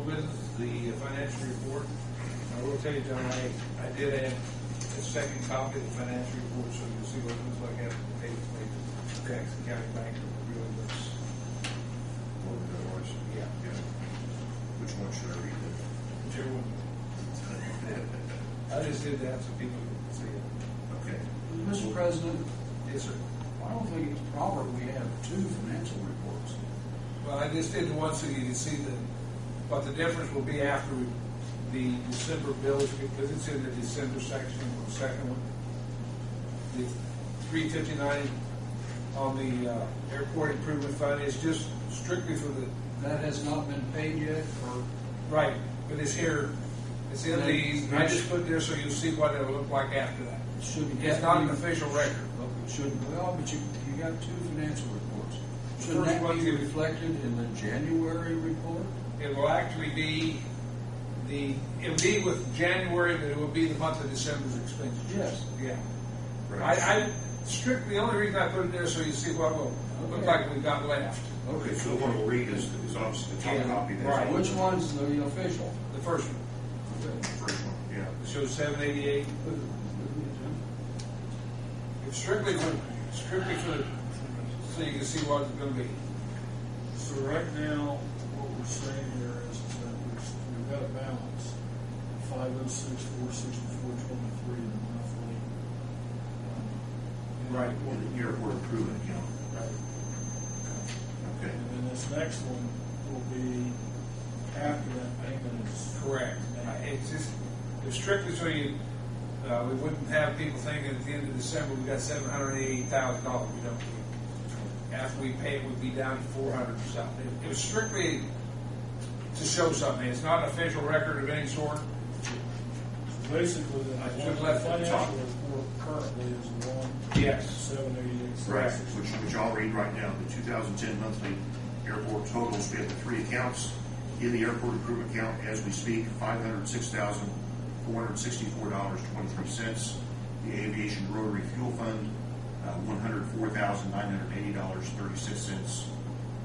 business, the financial report. I will tell you, John, I did add a second copy of the financial report, so you'll see what it looks like after the page made. Jackson County Bank really looks. Yeah. Which one should I read? Whichever one. I just did that so people can see it. Okay. Mr. President, Yes, sir. I don't think it's proper we have two financial reports. Well, I just did the one so you can see what the difference will be after the December bills, because it's in the December section, the second one. The $359 on the airport improvement fund is just strictly for the. That has not been paid yet, or? Right, but it's here, it's in these, I just put there so you'll see what it'll look like after that. Shouldn't It's not an official record. Okay, shouldn't, well, but you got two financial reports. The Shouldn't first that one's be in- reflected in the January report? It will actually be it'll be with January, but it will be the month of December's expenses. Yes. Yeah. Right. I strictly, the only reason I put it there so you see what will look like we've got left. Okay, so the one we'll read is obviously the top Yeah, copy. That's right. Which one's the official? The first one, the first one, yeah. it shows 788. It's strictly for so you can see what it's going to be. So right now, what we're saying here is that we've got a balance of 506,464.23 in the monthly. Right. The airport improvement account. Right. Okay. And then this next one will be after that payment is. Correct. It's just it's strictly so you we wouldn't have people thinking at the end of December we got $788,000. We don't. After we pay it, we'd be down to 400 or something. It was strictly to show something. It's not an official record of any sort. So basically, the I should have left it at the top. financial report currently is one. Yes. 788. Right, which I'll read right now. The 2010 monthly airport totals, we have the three accounts. In the airport improvement account, as we speak, $506,464.23. The aviation rotary fuel fund, $104,980.36.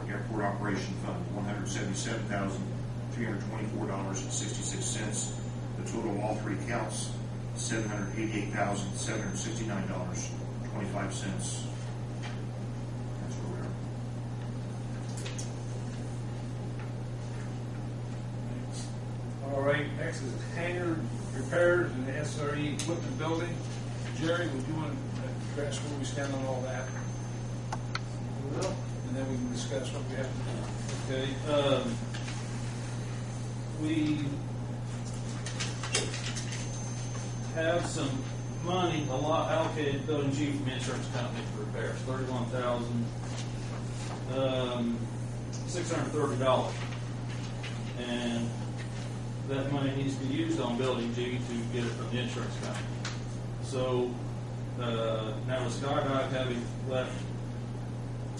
Airport operation fund, $177,324.66. The total of all three accounts, $788,769.25. That's where we are. All right. Next is hangar repairs and the SRE equipment building. Jerry, would you want to address where we stand on all that? We will. And then we can discuss what we have to do. Okay. We have some money, a lot allocated building G from insurance company for repairs, $31,630, and that money needs to be used on building G to get it from the insurance company. So now with SKYDIVE having left,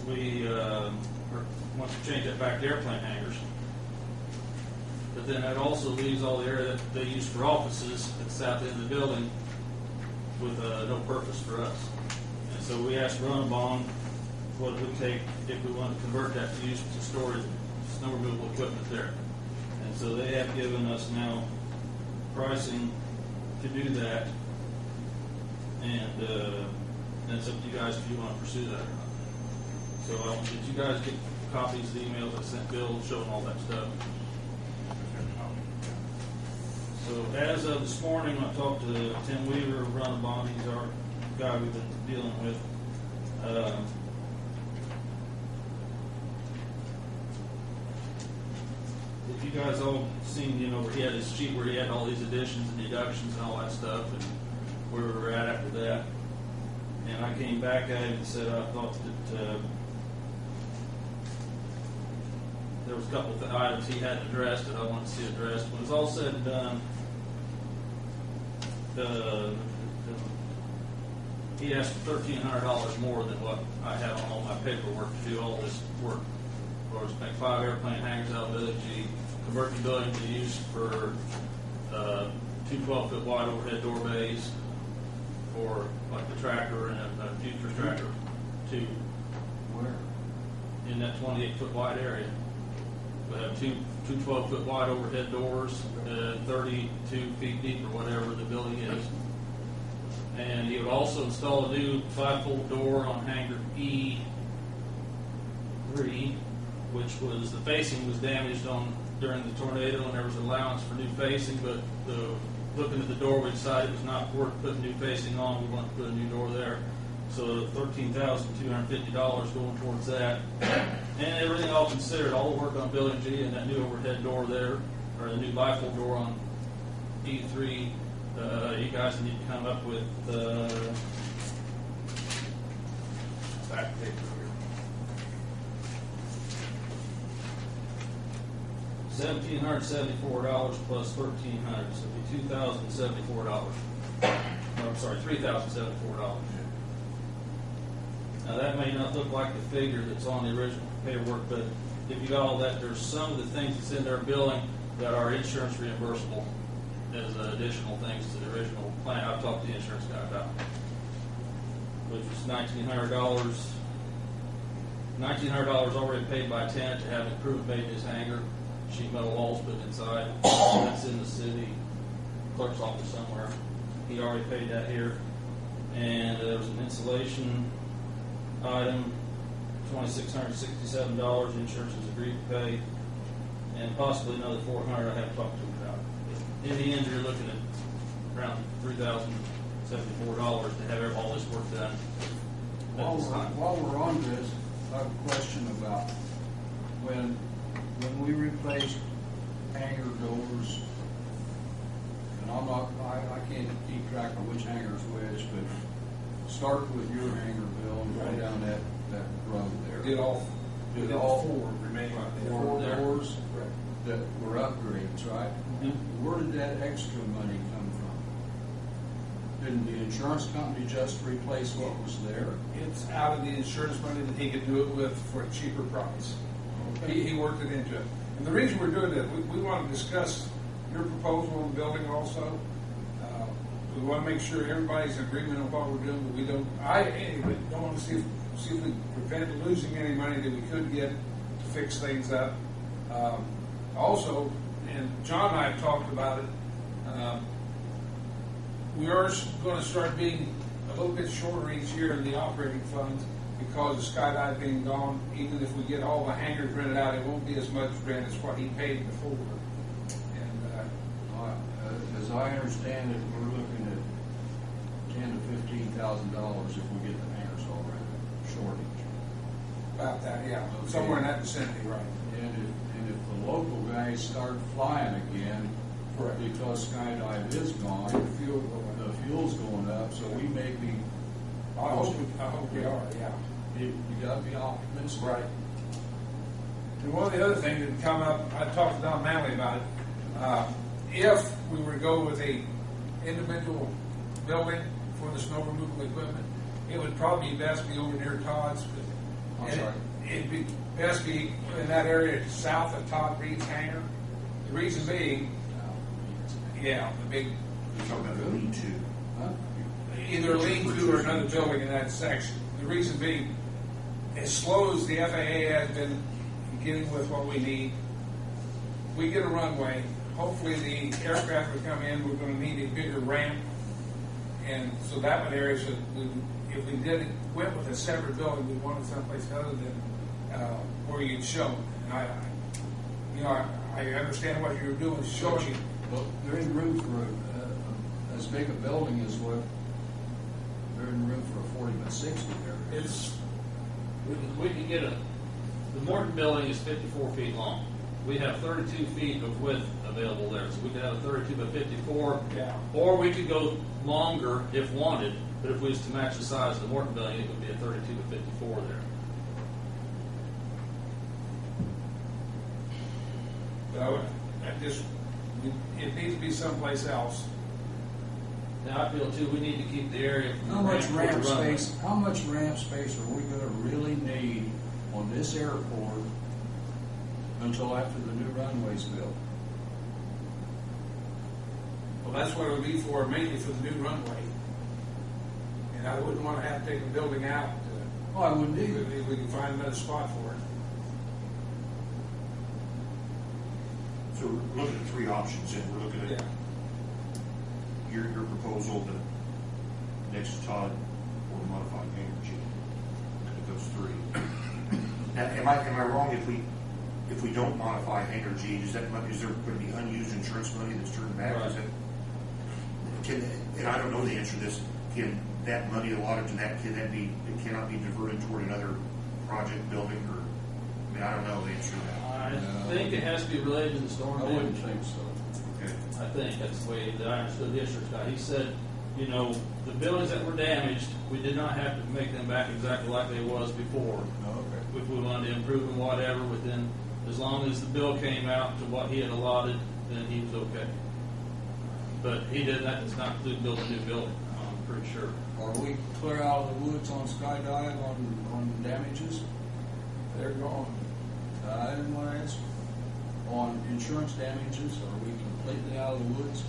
we want to change that back to airplane hangars. But then that also leaves all the area that they use for offices at the south end of the building with no purpose for us. And so we asked Run Bond what it would take if we wanted to convert that to use to storage snow removal equipment there. And so they have given us now pricing to do that. And it's up to you guys if you want to pursue that or not. So did you guys get copies of the emails I sent Bill showing all that stuff? So as of this morning, I talked to Tim Weaver of Run Bond. He's our guy we've been dealing with. If you guys all seen, where he had his sheet where he had all these additions and deductions and all that stuff, and where we were at after that. And I came back at him and said I thought that there was a couple of items he hadn't addressed that I wanted to see addressed. When it's all said and done, he asked for $1,300 more than what I have on all my paperwork to do all this work. Of course, make 5 airplane hangars out of Village G, convert the building to use for 2 12-foot wide overhead door bays for like the tractor and a future tractor too. Where? In that 28-foot wide area. We have two 12-foot wide overhead doors, 32 feet deep or whatever the building is. And he would also install a new 5-fold door on hangar E3, which was, the facing was damaged during the tornado, and there was allowance for new facing, but looking at the door, we decided it was not worth putting new facing on. We wanted to put a new door there. So $13,250 going towards that. And everything all considered, all the work on building G and that new overhead door there, or the new bifold door on E3, you guys need to come up with back paper here. $1,774 plus $1,300, so it'd be $2,074. No, I'm sorry, $3,074. Now that may not look like the figure that's on the original paperwork, but if you got all that, there's some of the things that's in their billing that are insurance reimbursable as additional things to the original plan. I've talked to the insurance guy about, which was $1,900. $1,900 already paid by tenant to have improvement made in his hangar, sheet metal walls put inside. That's in the city clerk's office somewhere. He already paid that here. And there was an insulation item, $2,667, insurance is agreed to pay, and possibly another $400 I have talked to him about. In the end, you're looking at around $3,074 to have all this work done. While we're on this, I have a question about when we replaced hangar doors, and I can't keep track of which hangar's which, but start with your hangar, Bill, and go down that road there. Did all four remaining. Four there. doors Right. that were upgrades, right? Mhm. Where did that extra money come from? Didn't the insurance company just replace what was there? It's out of the insurance money that he could do it with for a cheaper price. He worked it into it. And the reason we're doing that, we want to discuss your proposal on the building also. We want to make sure everybody's in agreement on what we're doing, but we don't, anyway, don't want to see if we prevent losing any money that we could get to fix things up. Also, and John and I have talked about it, we are going to start being a little bit shorter each year in the operating funds because of SKYDIVE being gone. Even if we get all the hangars rented out, it won't be as much rent as what he paid before. And As I understand it, we're looking at $10,000 to $15,000 if we get the hangars all rented, shortage. about that, yeah, somewhere in that vicinity, right? And if the local guys start flying again, Correct. because SKYDIVE is gone, the fuel's going up, so we may be. I hope we are, yeah. You gotta be optimistic. Right. And one of the other things that come up, I talked to Don Manley about it. If we were to go with a individual building for the snow removal equipment, it would probably best be over near Todd's. I'm sorry? It'd be best be in that area south of Todd Reed's hangar. The reason being, yeah, the big, You're talking about the lean-to. Huh? either a lean-to or another building in that section. The reason being, as slow as the FAA has been getting with what we need, we get a runway. Hopefully the aircraft would come in, we're going to need a bigger ramp. And so that one area, so if we went with a separate building, we wanted someplace other than where you'd show. And I understand what you're doing, is showing. Well, there isn't room for as big a building as what, there isn't room for a 40 by 60 there. We can get the Morton building is 54 feet long. We have 32 feet of width available there, so we could have a 32 by 54. Yeah. Or we could go longer if wanted, but if we was to match the size of the Morton building, it would be a 32 by 54 there. So it needs to be someplace else. Now I feel too, we need to keep the area from How much the ramp runway. space? How much ramp space are we going to really need on this airport until after the new runway's built? Well, that's what it would be for, mainly for the new runway. And I wouldn't want to have to take the building out Oh, I wouldn't either. if we can find another spot for it. So we're looking at three options, and we're looking Yeah. at your proposal, the next to Todd, or modified hangar G. Looking at those three. Now, am I wrong if we don't modify hangar G, is there going to be unused insurance money that's turned back? Is Right. that, and I don't know the answer to this, can that money allotted to that, it cannot be diverted toward another project building, or, I mean, I don't know the answer to that. I think it has to be related to the storm I wouldn't damage. think so. Okay. I think that's the way that I understood the insurance guy. He said, you know, the buildings that were damaged, we did not have to make them back exactly like they was before. Okay. If we wanted to improve them, whatever, within, as long as the bill came out to what he had allotted, then he was okay. But he did, that does not include building a new building, I'm pretty sure. Are we clear out of the woods on SKYDIVE on damages? They're gone. I didn't want to answer. On insurance damages, are we completely out of the woods?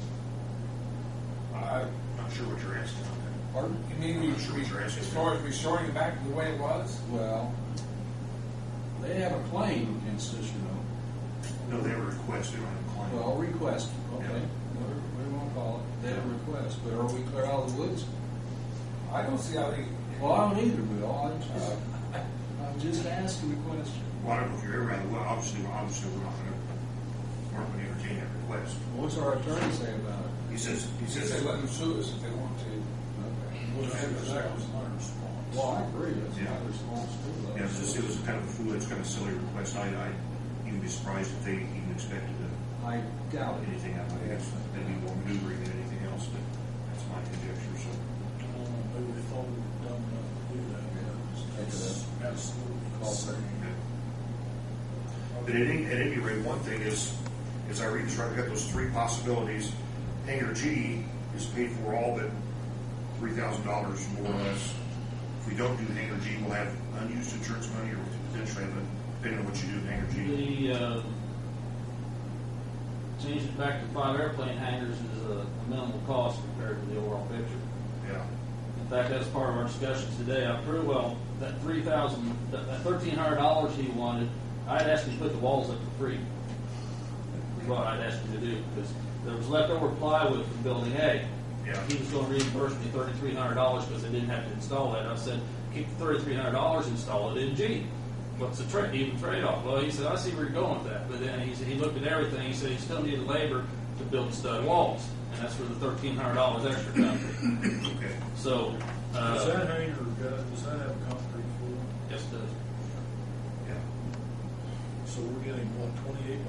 I'm Not sure what you're asking on that. Pardon? You mean I'm not sure what you're asking. as far as restoring it back to the way it was? Well, they have a claim against us, you know. No, they have a request, they don't have a claim. Well, request, okay, Yeah. whatever we want to call it. They have a request, but are we clear out of the woods? I don't see how they. Well, I don't either, Bill. I'm just asking the question. Well, I don't know if you're ever out of the, well, obviously we're not going to entertain that request. What's our attorney say about it? He says, Since they let them sue us if they want to. Okay. That was my response. Well, I agree, that's Yeah. my response to that. yeah, it was kind of a foolish, kind of silly request. I'd even be surprised if they even expected I doubt it. anything out of it. They'd be more maneuvering than anything else, but that's my conjecture, so. Maybe they thought we were dumb enough to do that. Yeah, take it It's absolutely Call insane. But at any rate, one thing is, as I read this, right, we got those three possibilities. Hangar G is paid for all but $3,000 more or less. If we don't do Hangar G, we'll have unused insurance money, or potentially have depending on what you do in Hangar G. The, change it back to 5 airplane hangars is a minimal cost compared to the overall picture. Yeah. In fact, that's part of our discussions today. I pretty well, that $1,300 he wanted, I'd asked him to put the walls up for free. Is what I'd asked him to do, because there was leftover plywood from building A. Yeah. He was going to reimburse me $3,300 because they didn't have to install that. I said, keep the $3,300, install it in G. What's the even trade-off? Well, he said, I see where you're going with that. But then he said, he looked at everything. He said, he still needed labor to build the stud walls. And that's where the $1,300 extra comes from. Okay. So, Does that hangar, does that have concrete floor? yes, it does. Yeah. So we're getting, what, 28